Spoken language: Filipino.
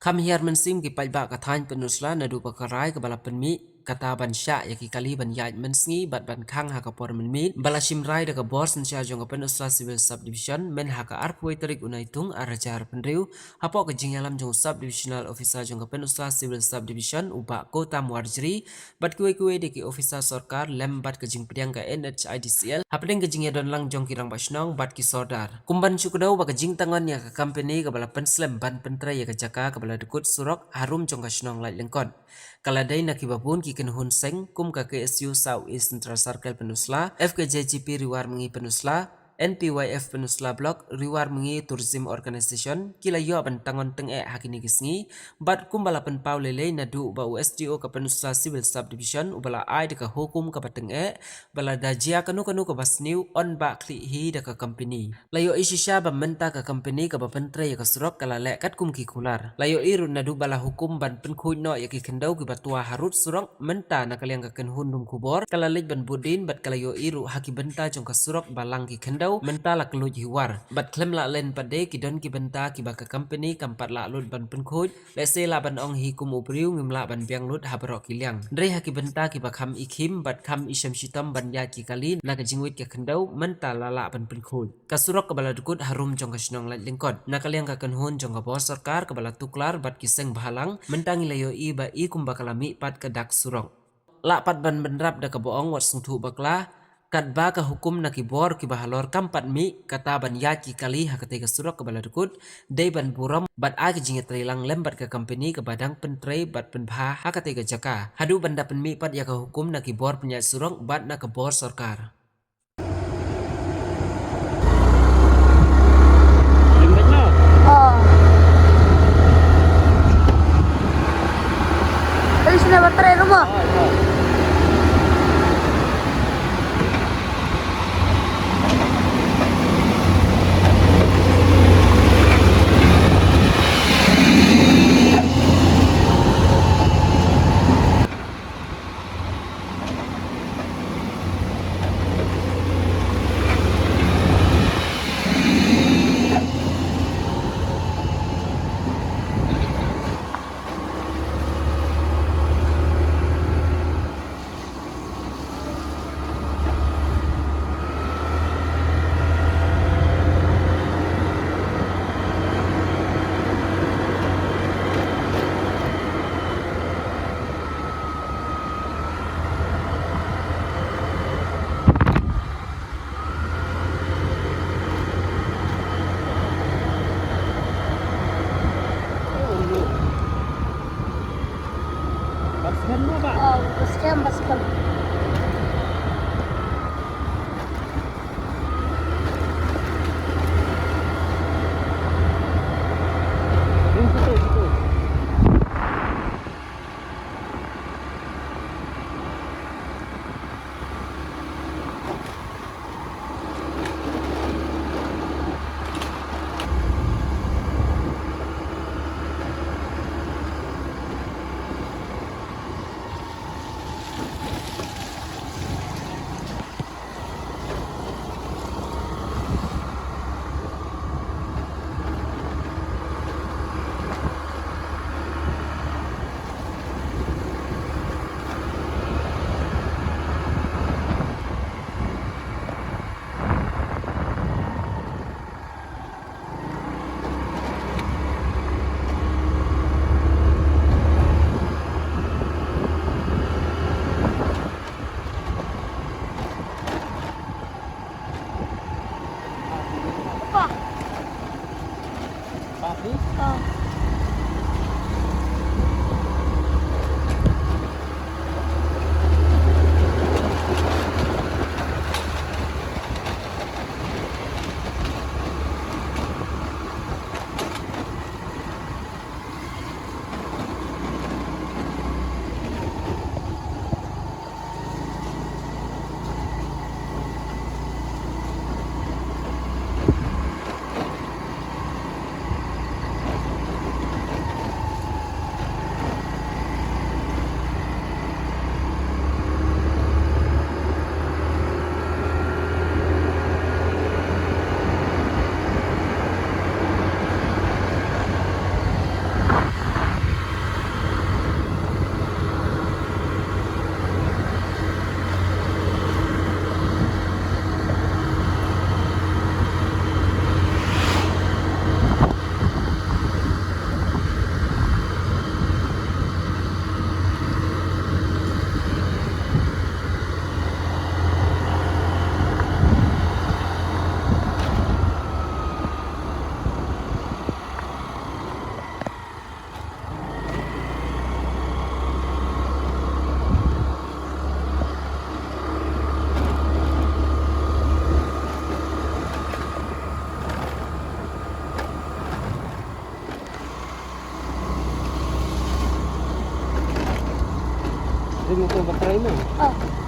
Kami hiar mensim ki pajba kathan penusla Naduh pakarai ke bala penmi kata bansya ya ki kali ban yaj mensngi bat ban khang ha ka por menmi bala simrai da ka bos nsya jong ka penusla civil subdivision men ha ka arpoi tarik unai tung arajar penriu hapo ke jingyalam jong subdivisional officer jong ka penusla civil subdivision uba kota muarjri bat kuwe de ki officer sarkar lem bat ke jing pediang ka NHIDCL hapdeng ke jing ya don lang jong kirang basnong bat ki sordar kumban chukdau ba ke jing tangan ya ka company ka bala penslem ban pentra ya ka jaka ka bala dekut surok harum jong ka snong Laitlyngkot kaladai na kibabun ki kenhun seng kum ka KSU South East Central Circle penusla FKJGP riwar mengi penusla NPYF penusla blok riwar mengi tourism organization kila yo ban tangon Tyngeh hakini gisngi bat kum bala pen paulele Naduh ba USDO ka penusla civil subdivision ubala ai de ka hukum ka Tyngeh bala dajia kanu ka basniu on ba kli hi de ka company layo isisya ba menta ka company ka ba pentre ya ka surok kala le kat kum ki kular layo iru Naduh bala hukum ban pen khuj no ya ki kendau ki batua harut surok menta na kaliang ka kenhun dum kubor kala lej ban budin bat kala yo iru haki benta jong ka surok balang ki kendau menta la keluj hiwar bat klem la len pade ki don ki benta ki ba ka company kampat la lut ban pen khuj le se la ban ong hi kum upriu ngim la ban biang lut habrok ki liang ndre haki benta ki ba kham ikhim bat kham isham shitam ban ya ki kali na ka jingwit ka kendau menta la ban pen khuj ka surok ka bala dukut harum jong ka snong Laitlyngkot na kaliang ka kenhun jong ka bos sarkar ka bala tuklar bat ki seng bahalang mentangi layo i ba i kum bakalami pat ka dak surok la pat ban benrap da ka boong wat sungthu bakla kat ba ka hukum na ki bor ki bahalor kampat mi kata ban ya ki kali ha kate ka surok ka bala dukut dei ban buram bat a ki jinget trilang lembat ka company ka badang pentre bat penbha ha kate ka jaka hadu banda penmi pat ya ka hukum na ki bor penya surok bat na ka bor sarkar Sudah berterai rumah. Sekian baskan. Rin mo ito baterai mo. Oh.